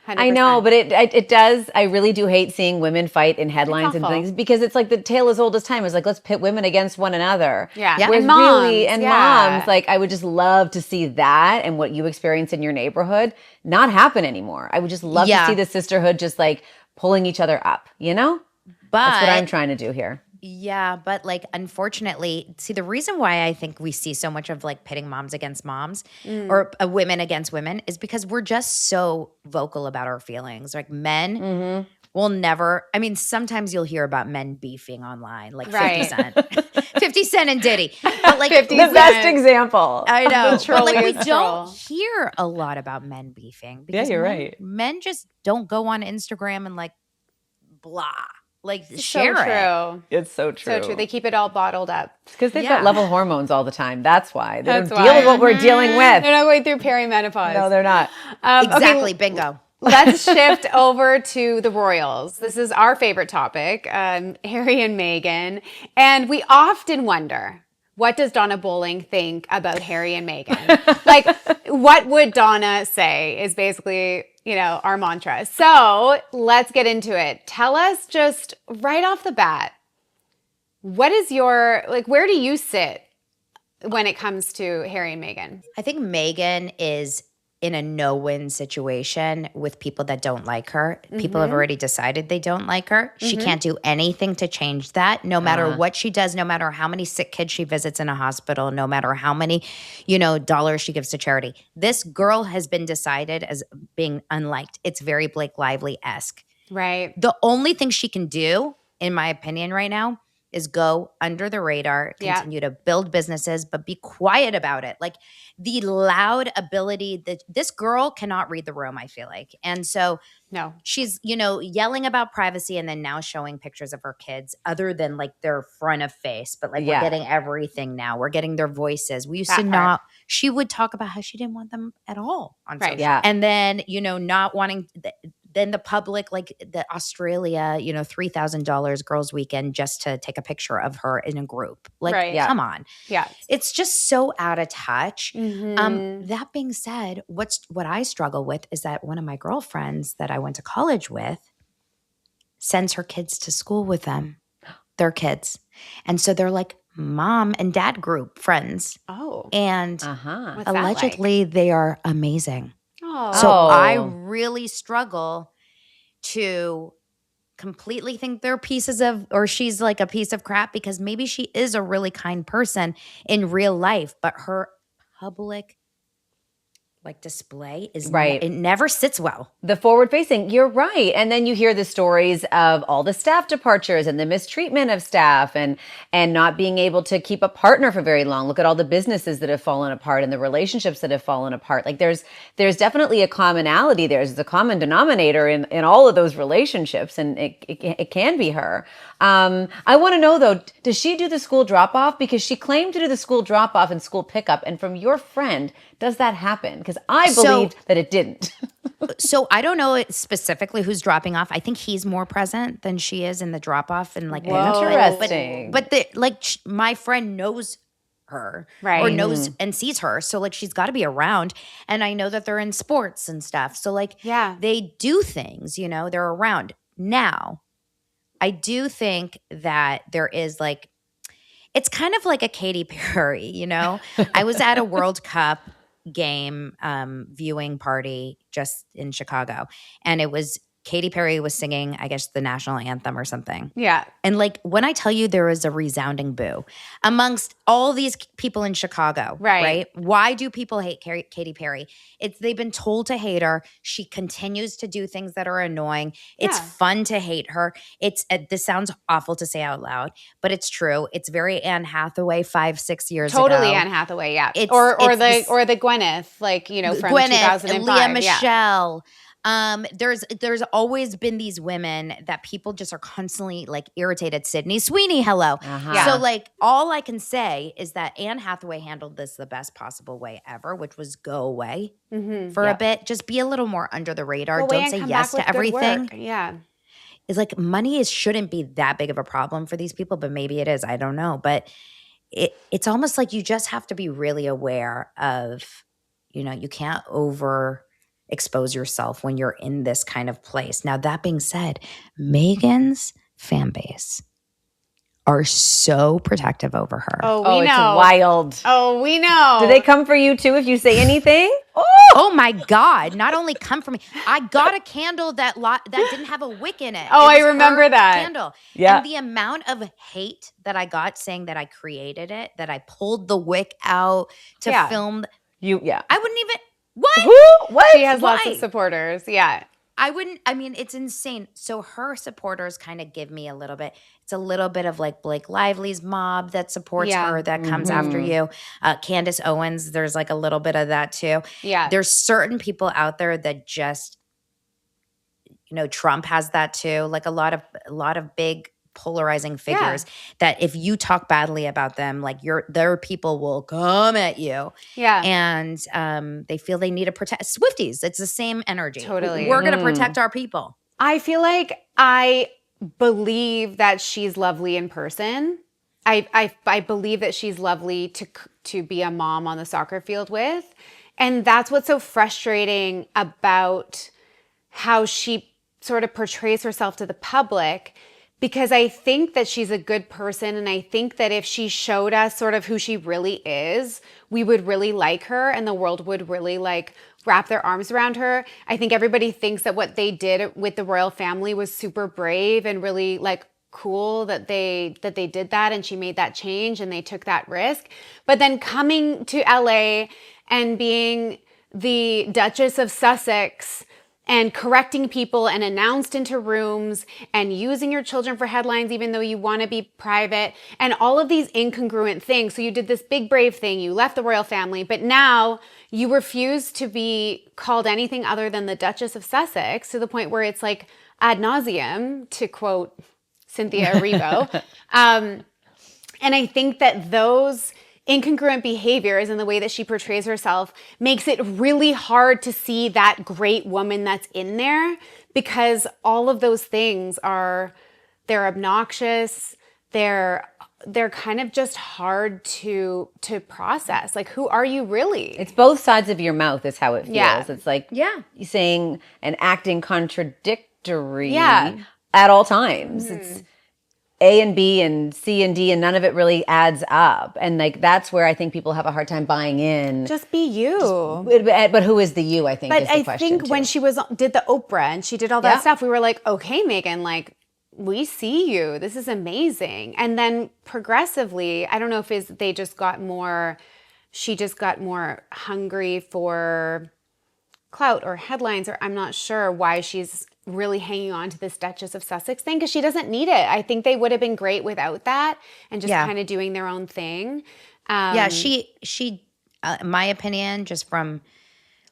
Speaker 1: 100%.
Speaker 3: I know, but it does. I really do hate seeing women fight in headlines and
Speaker 1: awful.
Speaker 3: things because it's like the tale as old as time. It's like, let's pit women against one another.
Speaker 1: Yeah.
Speaker 2: Yeah.
Speaker 3: Whereas
Speaker 1: And moms,
Speaker 3: really, and
Speaker 1: yeah.
Speaker 3: moms, like I would just love to see that and what you experience in your neighborhood not happen anymore. I would just love to
Speaker 2: Yeah.
Speaker 3: see the sisterhood just like pulling each other up, you know?
Speaker 2: But
Speaker 3: That's what I'm trying to do here.
Speaker 2: yeah, but like unfortunately, see the reason why I think we see so much of like pitting moms against moms or women against women is because we're just so vocal about our feelings. Like men will never, I mean, sometimes you'll hear about men beefing online, like 50
Speaker 1: Right.
Speaker 2: Cent. 50 Cent and Diddy. But like
Speaker 1: 50
Speaker 3: The
Speaker 1: Cent.
Speaker 3: best example.
Speaker 2: I know.
Speaker 1: The
Speaker 2: But like we
Speaker 1: trolliest
Speaker 2: don't
Speaker 1: troll.
Speaker 2: hear a lot about men beefing. Because
Speaker 3: you're
Speaker 2: men,
Speaker 3: right.
Speaker 2: Men just don't go on Instagram and like blah. Like
Speaker 1: So
Speaker 2: share it.
Speaker 1: true.
Speaker 3: It's so true.
Speaker 1: So true. They keep it all bottled up.
Speaker 3: Because they've
Speaker 2: Yeah.
Speaker 3: got level hormones all the time. That's why. They
Speaker 1: That's
Speaker 3: don't deal with
Speaker 1: why.
Speaker 3: what we're dealing with.
Speaker 1: They're not going through perimenopause.
Speaker 3: No, they're not.
Speaker 1: Okay,
Speaker 2: Exactly. Bingo.
Speaker 1: let's shift over to the royals. This is our favorite topic, Harry and Meghan. And we often wonder, what does Donna Bowling think about Harry and Meghan? Like, what would Donna say is basically, our mantra. So let's get into it. Tell us just right off the bat, what is where do you sit when it comes to Harry and Meghan?
Speaker 2: I think Meghan is in a no-win situation with people that don't like her. People have already decided they don't like her. She can't do anything to change that, no matter what she does, no matter how many sick kids she visits in a hospital, no matter how many, dollars she gives to charity. This girl has been decided as being unliked. It's very Blake Lively-esque.
Speaker 1: Right.
Speaker 2: The only thing she can do, in my opinion right now, is go under the radar, continue to build businesses, but be quiet about it. Like the loud ability that this girl cannot read the room, I feel like. And so
Speaker 1: No.
Speaker 2: she's, yelling about privacy and then now showing pictures of her kids other than like their front of face. But like we're getting everything now. We're getting their voices. We used
Speaker 1: That
Speaker 2: to
Speaker 1: part.
Speaker 2: not, she would talk about how she didn't want them at all on
Speaker 1: Right.
Speaker 2: social.
Speaker 3: Yeah.
Speaker 2: And then, not wanting then the public, like the Australia, $3,000 girls weekend just to take a picture of her in a group. Like,
Speaker 1: Right. Yeah.
Speaker 2: come on.
Speaker 1: Yeah.
Speaker 2: It's just so out of touch.
Speaker 1: Mhm.
Speaker 2: That being said, what I struggle with is that one of my girlfriends that I went to college with sends her kids to school with them, their kids. And so they're like mom and dad group friends.
Speaker 1: Oh.
Speaker 2: And
Speaker 3: Uh-huh.
Speaker 1: What's that like?
Speaker 2: allegedly they are amazing.
Speaker 1: Oh.
Speaker 2: So I
Speaker 3: Oh.
Speaker 2: really struggle to completely think they're pieces of, or she's like a piece of crap, because maybe she is a really kind person in real life, but her public display is
Speaker 3: Right.
Speaker 2: it never sits well.
Speaker 3: The forward facing, you're right. And then you hear the stories of all the staff departures and the mistreatment of staff and not being able to keep a partner for very long. Look at all the businesses that have fallen apart and the relationships that have fallen apart. Like there's definitely a commonality there. There's a common denominator in all of those relationships, and it can be her. I want to know though, does she do the school drop off? Because she claimed to do the school drop off and school pickup. And from your friend, does that happen? Because I believed that it didn't.
Speaker 2: So I don't know specifically who's dropping off. I think he's more present than she is in the drop off and like
Speaker 1: Whoa.
Speaker 3: Interesting.
Speaker 2: But my friend knows her,
Speaker 1: Right.
Speaker 2: or knows and sees her, so like she's got to be around. And I know that they're in sports and stuff, so like
Speaker 1: Yeah.
Speaker 2: they do things, they're around. Now I do think that there is like, it's kind of like a Katy Perry, I was at a World Cup game viewing party just in Chicago, and it was Katy Perry was singing, I guess, the national anthem or something.
Speaker 1: Yeah.
Speaker 2: And like when I tell you there was a resounding boo amongst all these people in Chicago,
Speaker 1: Right.
Speaker 2: Why do people hate Katy Perry? They've been told to hate her. She continues to do things that are annoying. It's
Speaker 1: Yeah.
Speaker 2: fun to hate her. This sounds awful to say out loud, but it's true. It's very Anne Hathaway 5-6 years ago.
Speaker 1: Totally Anne Hathaway, yeah.
Speaker 2: It's-
Speaker 1: or
Speaker 2: it's this-
Speaker 1: the Gwyneth, from
Speaker 2: Gwyneth,
Speaker 1: 2005.
Speaker 2: Leah
Speaker 1: Yeah.
Speaker 2: Michelle. There's always been these women that people just are constantly like irritated. Sydney Sweeney, hello.
Speaker 3: Uh-huh.
Speaker 2: So like all I can say is that Anne Hathaway handled this the best possible way ever, which was go away for a bit. Just be a little more under the radar.
Speaker 1: Go away
Speaker 2: Don't
Speaker 1: and
Speaker 2: say
Speaker 1: come
Speaker 2: yes
Speaker 1: back
Speaker 2: to
Speaker 1: with good
Speaker 2: everything.
Speaker 1: work. Yeah.
Speaker 2: It's like money shouldn't be that big of a problem for these people, but maybe it is. I don't know. But it's almost like you just have to be really aware of, you can't over expose yourself when you're in this kind of place. Now, that being said, Meghan's fan base are so protective over her.
Speaker 1: Oh,
Speaker 3: Oh,
Speaker 1: we
Speaker 3: it's
Speaker 1: know.
Speaker 3: wild.
Speaker 1: Oh, we know.
Speaker 3: Do they come for you too if you say anything?
Speaker 2: Oh my God! Not only come for me, I got a candle that didn't have a wick in it.
Speaker 1: Oh,
Speaker 2: It
Speaker 1: I
Speaker 2: was
Speaker 1: remember
Speaker 2: her
Speaker 1: that.
Speaker 2: candle.
Speaker 3: Yeah.
Speaker 2: And the amount of hate that I got saying that I created it, that I pulled the wick out to
Speaker 1: Yeah.
Speaker 2: film.
Speaker 3: Yeah.
Speaker 2: I wouldn't even. What?
Speaker 3: Who? What?
Speaker 1: She has lots of
Speaker 2: Why?
Speaker 1: supporters. Yeah.
Speaker 2: I mean, it's insane. So her supporters kind of give me a little bit. It's a little bit of like Blake Lively's mob that supports
Speaker 1: Yeah.
Speaker 2: her, that comes after you. Candace Owens, there's like a little bit of that too.
Speaker 1: Yeah.
Speaker 2: There's certain people out there that just, Trump has that too. Like a lot of big polarizing figures that if you talk badly about them, like their people will come at you.
Speaker 1: Yeah.
Speaker 2: And they feel they need to protect Swifties. It's the same energy.
Speaker 1: Totally.
Speaker 2: We're going to protect our people.
Speaker 1: I feel like I believe that she's lovely in person. I believe that she's lovely to be a mom on the soccer field with. And that's what's so frustrating about how she sort of portrays herself to the public, because I think that she's a good person. And I think that if she showed us sort of who she really is, we would really like her and the world would really like wrap their arms around her. I think everybody thinks that what they did with the royal family was super brave and really like cool that they did that and she made that change and they took that risk. But then coming to LA and being the Duchess of Sussex and correcting people and announced into rooms and using your children for headlines even though you want to be private and all of these incongruent things. So you did this big brave thing, you left the royal family, but now you refuse to be called anything other than the Duchess of Sussex, to the point where it's like ad nauseum, to quote Cynthia Erivo. And I think that those incongruent behaviors and the way that she portrays herself makes it really hard to see that great woman that's in there, because all of those things they're obnoxious, they're kind of just hard to process. Like, who are you really?
Speaker 3: It's both sides of your mouth is how it feels.
Speaker 1: Yeah.
Speaker 3: It's like
Speaker 2: Yeah.
Speaker 3: saying and acting contradictory
Speaker 1: Yeah.
Speaker 3: at all times. It's A and B and C and D, and none of it really adds up. And like that's where I think people have a hard time buying in.
Speaker 1: Just be you.
Speaker 3: But who is the you? I think
Speaker 1: But
Speaker 3: is the
Speaker 1: I
Speaker 3: question.
Speaker 1: think when she did the Oprah and she did all that
Speaker 3: Yeah.
Speaker 1: stuff, we were like, okay, Meghan, like, we see you. This is amazing. And then progressively, I don't know if she just got more hungry for clout or headlines, or I'm not sure why she's really hanging on to this Duchess of Sussex thing, because she doesn't need it. I think they would have been great without that and just kind of doing their own thing.
Speaker 2: She in my opinion, just from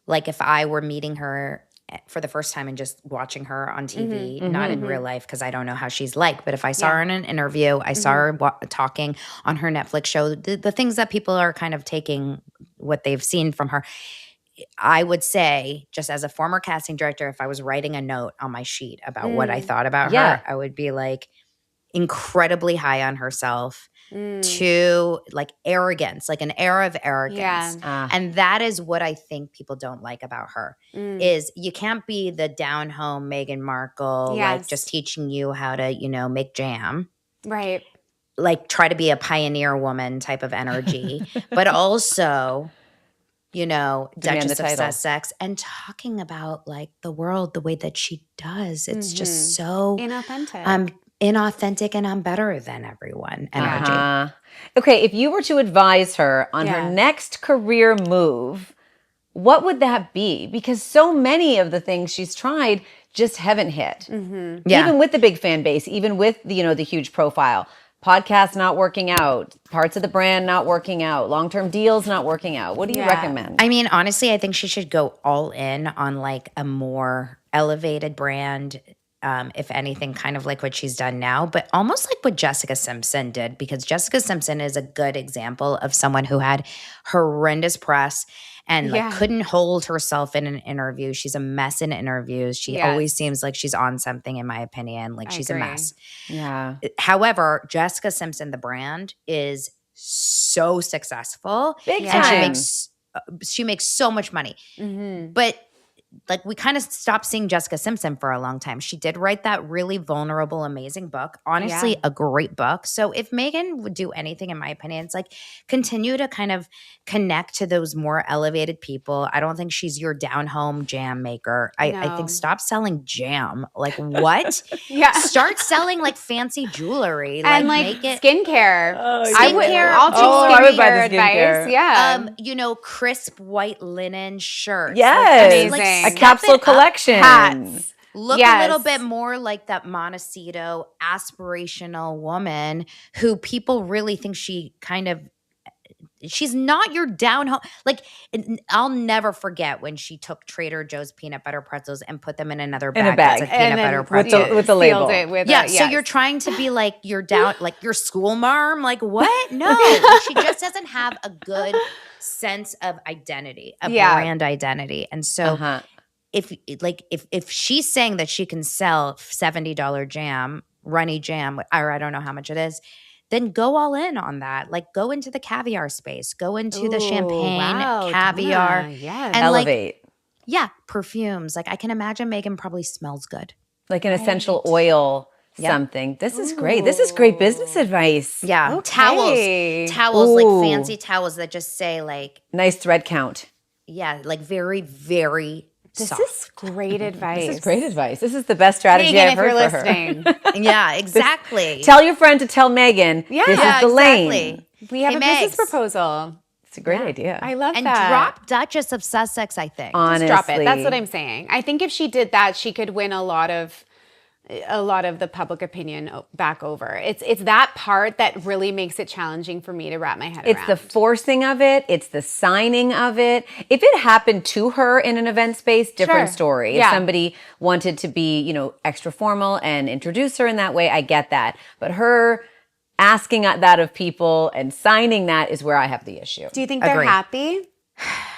Speaker 2: like if I were meeting her for the first time and just watching her on TV, not in real life because I don't know how she's like, but if I saw her in an interview, I saw her talking on her Netflix show, the things that people are kind of taking what they've seen from her, I would say, just as a former casting director, if I was writing a note on my sheet about what I thought about her, I would be like incredibly high on herself, to like arrogance, like an air of arrogance. And that is what I think people don't like about her, is you can't be the down home Meghan Markle, like just teaching you how to, make jam.
Speaker 1: Right.
Speaker 2: Like try to be a pioneer woman type of energy, but also Duchess of Sussex, and talking about like the world the way that she does. It's just so
Speaker 1: inauthentic.
Speaker 2: Inauthentic and I'm better than everyone energy.
Speaker 3: Okay, if you were to advise her on her next career move, what would that be? Because so many of the things she's tried just haven't hit. Even with the big fan base, even with the huge profile. Podcasts not working out, parts of the brand not working out, long-term deals not working out. What do you recommend?
Speaker 2: I mean, honestly, I think she should go all in on like a more elevated brand, if anything, kind of like what she's done now, but almost like what Jessica Simpson did, because Jessica Simpson is a good example of someone who had horrendous press and like couldn't hold herself in an interview. She's a mess in interviews. She always seems like she's on something, in my opinion. Like she's a mess.
Speaker 3: Yeah.
Speaker 2: However, Jessica Simpson, the brand, is so successful.
Speaker 3: Big
Speaker 2: And
Speaker 3: time.
Speaker 2: she makes so much money. But like we kind of stopped seeing Jessica Simpson for a long time. She did write that really vulnerable, amazing book. Honestly, a great book. So if Meghan would do anything, in my opinion, it's like continue to kind of connect to those more elevated people. I don't think she's your down-home jam maker. I think stop selling jam. Like what? Start selling like fancy jewelry.
Speaker 1: And like
Speaker 2: make it
Speaker 1: skincare.
Speaker 2: skincare.
Speaker 1: I would buy
Speaker 3: the skincare.
Speaker 1: advice. Yeah.
Speaker 2: Crisp white linen shirts.
Speaker 3: Yes.
Speaker 1: Amazing.
Speaker 3: A capsule collection.
Speaker 1: Hats.
Speaker 2: Look a little bit more like that Montecito aspirational woman who people really think she's not your down home. Like, I'll never forget when she took Trader Joe's peanut butter pretzels and put them in another bag. That said peanut butter pretzels.
Speaker 3: With the label.
Speaker 2: So you're trying to be like your down, like your school marm. Like what? No, she just doesn't have a good sense of identity, a brand identity. And so if she's saying that she can sell $70 jam, runny jam, or I don't know how much it is, then go all in on that. Like go into the caviar space, go into the champagne, caviar,
Speaker 1: and
Speaker 3: elevate.
Speaker 2: Perfumes. Like I can imagine Meghan probably smells good.
Speaker 3: Like an essential oil something. This is great. This is great business advice.
Speaker 2: Yeah.
Speaker 1: Okay.
Speaker 2: Towels, like fancy towels that just say like
Speaker 3: nice thread count.
Speaker 2: Yeah, like very, very
Speaker 1: This
Speaker 2: soft.
Speaker 1: is great advice.
Speaker 3: This is great advice. This is the best strategy
Speaker 1: Meghan,
Speaker 3: I've heard
Speaker 1: if
Speaker 3: for
Speaker 1: you're listening.
Speaker 2: Yeah, exactly.
Speaker 3: Tell your friend to tell Meghan this is the lane.
Speaker 1: We have a
Speaker 2: Megs.
Speaker 1: business proposal.
Speaker 3: It's a great idea.
Speaker 1: I love
Speaker 2: And
Speaker 1: that.
Speaker 2: drop Duchess of Sussex, I think.
Speaker 3: Honestly.
Speaker 1: Just drop it. That's what I'm saying. I think if she did that, she could win a lot of the public opinion back over. It's that part that really makes it challenging for me to wrap my head around.
Speaker 3: It's the forcing of it. It's the signing of it. If it happened to her in an event space, different story. If somebody wanted to be, extra formal and introduce her in that way, I get that. But her asking that of people and signing that is where I have the issue.
Speaker 1: Do you think they're happy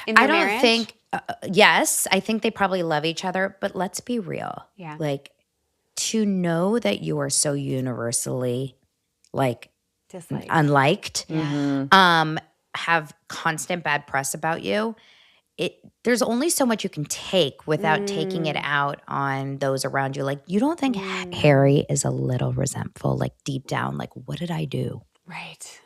Speaker 1: in their marriage?
Speaker 2: Think, yes, I think they probably love each other, but let's be real.
Speaker 1: Yeah.
Speaker 2: Like, to know that you are so universally
Speaker 1: disliked,
Speaker 2: unliked, have constant bad press about you, there's only so much you can take without taking it out on those around you. Like, you don't think Harry is a little resentful, like deep down, like, what did I do?
Speaker 1: Right.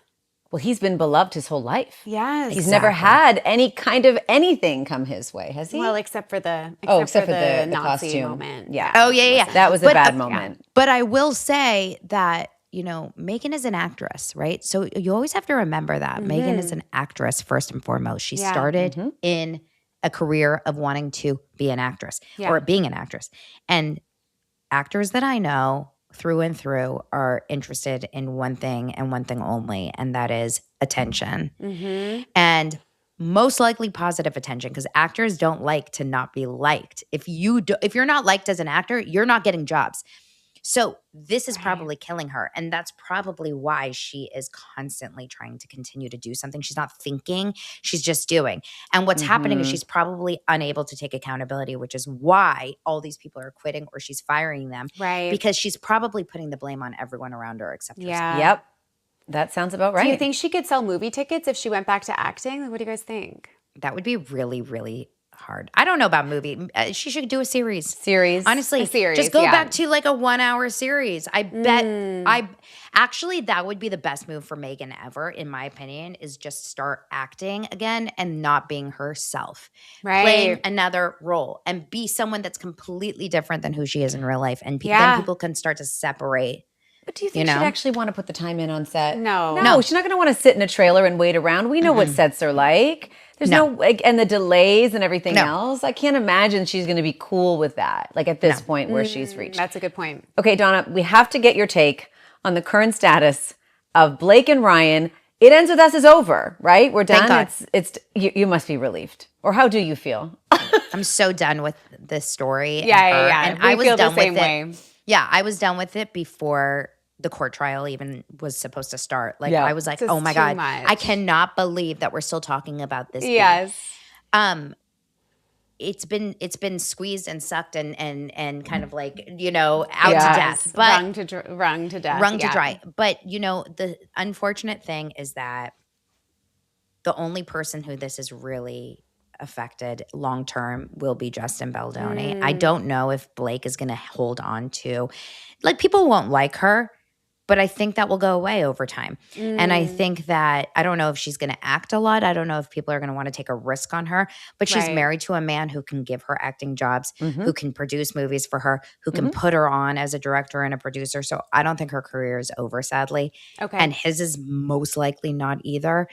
Speaker 3: Well, he's been beloved his whole life.
Speaker 1: Yes.
Speaker 3: He's never had any kind of anything come his way, has he?
Speaker 1: Well, except for the
Speaker 3: the
Speaker 1: Nazi
Speaker 3: costume
Speaker 1: moment.
Speaker 3: Yeah.
Speaker 2: Oh, yeah.
Speaker 3: That was a bad moment.
Speaker 2: But I will say that, Meghan is an actress, right? So you always have to remember that. Meghan is an actress first and foremost. She started in a career of wanting to be an actress or being an actress. And actors that I know through and through are interested in one thing and one thing only, and that is attention. And most likely positive attention, because actors don't like to not be liked. If you're not liked as an actor, you're not getting jobs. So this is probably killing her, and that's probably why she is constantly trying to continue to do something. She's not thinking, she's just doing. And what's happening is she's probably unable to take accountability, which is why all these people are quitting or she's firing them.
Speaker 1: Right.
Speaker 2: Because she's probably putting the blame on everyone around her except herself.
Speaker 1: Yeah.
Speaker 3: Yep. That sounds about right.
Speaker 1: Do you think she could sell movie tickets if she went back to acting? What do you guys think?
Speaker 2: That would be really, really hard. I don't know about movie. She should do a series. Honestly,
Speaker 1: A series,
Speaker 2: just go back to like a 1 hour series. I bet actually that would be the best move for Meghan ever, in my opinion, is just start acting again and not being herself.
Speaker 1: Right.
Speaker 2: Playing another role and be someone that's completely different than who she is in real life. And then people can start to separate.
Speaker 3: But do you think she'd actually want to put the time in on set?
Speaker 1: No.
Speaker 3: She's not going to want to sit in a trailer and wait around. We know what sets are like. There's and the delays and everything else. I can't imagine she's going to be cool with that, like at this point where she's reached.
Speaker 1: That's a good point.
Speaker 3: Okay, Donna, we have to get your take on the current status of Blake and Ryan. It Ends With Us is over, right? We're done.
Speaker 2: Thank God.
Speaker 3: You must be relieved. Or how do you feel?
Speaker 2: I'm so done with this story.
Speaker 1: Yeah.
Speaker 2: And I was
Speaker 1: feel
Speaker 2: done
Speaker 1: the same
Speaker 2: with
Speaker 1: way.
Speaker 2: it. Yeah, I was done with it before the court trial even was supposed to start. Like I was like,
Speaker 1: Just
Speaker 2: oh my
Speaker 1: too
Speaker 2: God,
Speaker 1: much.
Speaker 2: I cannot believe that we're still talking about this.
Speaker 1: Yes.
Speaker 2: it's been squeezed and sucked and kind of like, you know, out to death. But
Speaker 1: wrung to death.
Speaker 2: Wrung to dry. But, you know, the unfortunate thing is that the only person who this is really affected long term will be Justin Baldoni. I don't know if Blake is going to hold on to, like, people won't like her, but I think that will go away over time. And I think that, I don't know if she's going to act a lot. I don't know if people are going to want to take a risk on her, but she's married to a man who can give her acting jobs, who can produce movies for her, who can put her on as a director and a producer. So I don't think her career is over, sadly.
Speaker 1: Okay.
Speaker 2: And his is most likely not either.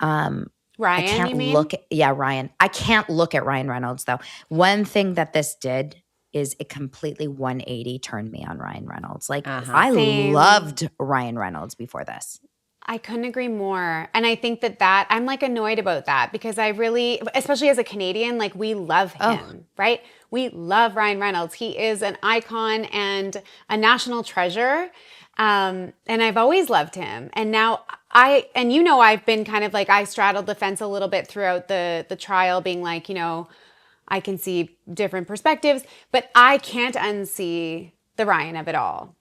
Speaker 1: Ryan,
Speaker 2: I can't look at, Ryan. I can't look at Ryan Reynolds though. One thing that this did is it completely 180 turned me on Ryan Reynolds. Like I loved Ryan Reynolds before this.
Speaker 1: I couldn't agree more. And I think that I'm like annoyed about that because I really, especially as a Canadian, like we love him, right? We love Ryan Reynolds. He is an icon and a national treasure. And I've always loved him. And now I've been kind of like, I straddled the fence a little bit throughout the trial, being like, you know, I can see different perspectives, but I can't unsee the Ryan of it all.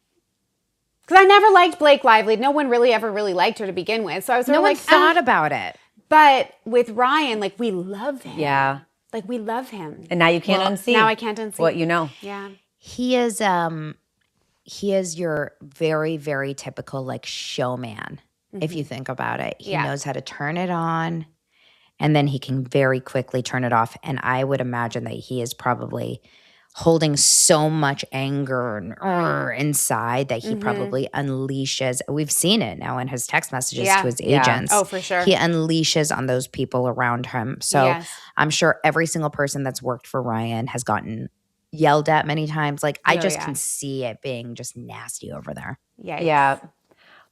Speaker 1: Because I never liked Blake Lively. No one really ever really liked her to begin with. So I was sort of like,
Speaker 2: thought about it.
Speaker 1: But with Ryan, like we love him.
Speaker 3: Yeah.
Speaker 1: Like we love him.
Speaker 3: And now you can't unsee.
Speaker 1: Now I can't unsee
Speaker 3: what you know.
Speaker 1: Yeah.
Speaker 2: He is your very, very typical like showman, if you think about it. He knows how to turn it on. And then he can very quickly turn it off. And I would imagine that he is probably holding so much anger and inside that he probably unleashes. We've seen it now in his text messages to his agents.
Speaker 1: Oh, for sure.
Speaker 2: He unleashes on those people around him. So I'm sure every single person that's worked for Ryan has gotten yelled at many times. Like I just can see it being just nasty over there.
Speaker 3: Yeah.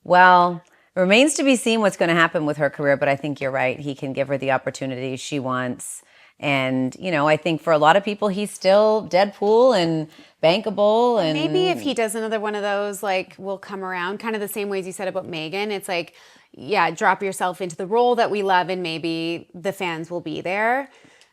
Speaker 3: Well, remains to be seen what's going to happen with her career, but I think you're right. He can give her the opportunity she wants. And, you know, I think for a lot of people, he's still Deadpool and bankable. And
Speaker 1: maybe if he does another one of those, like, we'll come around. Kind of the same ways you said about Meghan. It's like, drop yourself into the role that we love and maybe the fans will be there.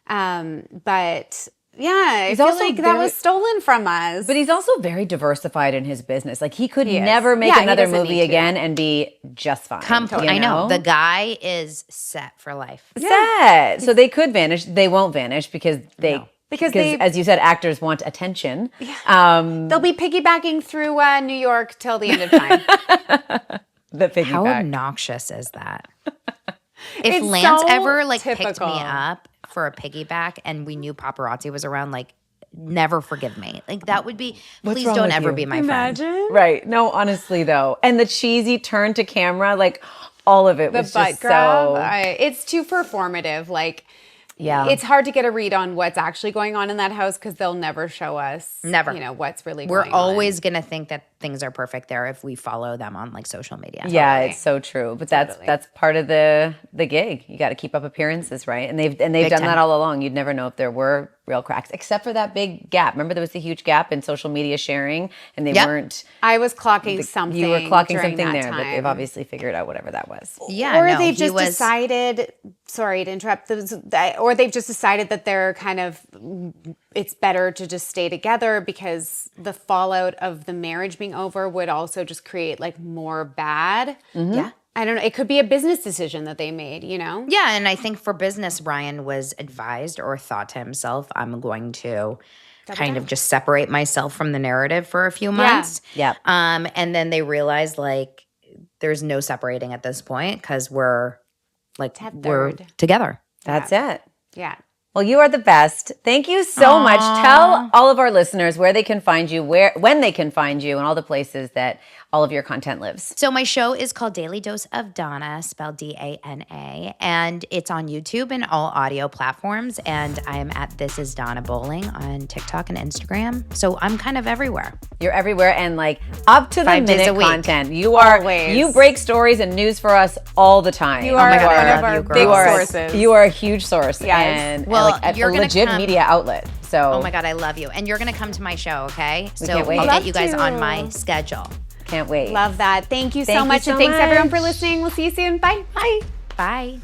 Speaker 1: But I feel like that was stolen from us.
Speaker 3: But he's also very diversified in his business. Like he could never make another movie again and be just fine.
Speaker 2: I know. The guy is set for life.
Speaker 3: Set. So they could vanish. They won't vanish because because as you said, actors want attention.
Speaker 1: Yeah. They'll be piggybacking through New York till the end of time.
Speaker 3: The piggyback.
Speaker 2: How obnoxious is that? If Lance ever picked me up for a piggyback and we knew paparazzi was around, like, never forgive me. Like that would be, please don't ever be my friend.
Speaker 3: Right. No, honestly though. And the cheesy turn to camera, like all of it was just so.
Speaker 1: It's too performative. Like, it's hard to get a read on what's actually going on in that house because they'll never show us.
Speaker 2: Never.
Speaker 1: You know, what's really
Speaker 2: We're
Speaker 1: going on.
Speaker 2: We're always going to think that things are perfect there if we follow them on like social media.
Speaker 3: Yeah, it's so true. But that's part of the gig. You got to keep up appearances, right? And they've done that all along. You'd never know if there were real cracks, except for that big gap. Remember there was a huge gap in social media sharing and they weren't.
Speaker 1: I was clocking something.
Speaker 3: You were clocking something there,
Speaker 1: time.
Speaker 3: but they've obviously figured out whatever that was.
Speaker 2: Yeah,
Speaker 1: or they've just decided, sorry to interrupt, or they've just decided that they're kind of, it's better to just stay together because the fallout of the marriage being over would also just create like more bad.
Speaker 3: Mm-hmm.
Speaker 2: Yeah.
Speaker 1: I don't know. It could be a business decision that they made, you know?
Speaker 2: Yeah, and I think for business, Ryan was advised or thought to himself, I'm going to kind of just separate myself from the narrative for a few months.
Speaker 3: Yeah.
Speaker 2: And then they realized like there's no separating at this point because we're together.
Speaker 3: That's it.
Speaker 1: Yeah.
Speaker 3: Well, you are the best. Thank you so much. Tell all of our listeners where they can find you, when they can find you, and all the places that all of your content lives.
Speaker 2: So my show is called Daily Dose of Dana, spelled D-A-N-A, and it's on YouTube and all audio platforms. And I am at This Is Dana Bowling on TikTok and Instagram. So I'm kind of everywhere.
Speaker 3: You're everywhere and like up to the
Speaker 2: 5 days a
Speaker 3: minute
Speaker 2: week.
Speaker 3: content. You are
Speaker 1: Always.
Speaker 3: You break stories and news for us all the time.
Speaker 1: You are
Speaker 2: my God,
Speaker 1: one
Speaker 2: I
Speaker 1: of
Speaker 2: love
Speaker 1: our
Speaker 2: you,
Speaker 1: big
Speaker 2: girls.
Speaker 1: sources.
Speaker 3: You are a huge source.
Speaker 1: Yes.
Speaker 3: And
Speaker 2: Well,
Speaker 3: like a
Speaker 2: you're gonna
Speaker 3: legit
Speaker 2: come-
Speaker 3: media outlet. So
Speaker 2: Oh my God, I love you. And you're going to come to my show, okay? So
Speaker 3: can't wait.
Speaker 2: I'll
Speaker 1: Love
Speaker 2: get you guys
Speaker 1: to.
Speaker 2: on my schedule.
Speaker 3: can't wait.
Speaker 1: Love that. Thank you
Speaker 3: Thank
Speaker 1: so
Speaker 3: you
Speaker 1: much.
Speaker 3: so
Speaker 1: And thanks everyone
Speaker 3: much.
Speaker 1: for listening. We'll see you soon. Bye. Bye.
Speaker 2: Bye.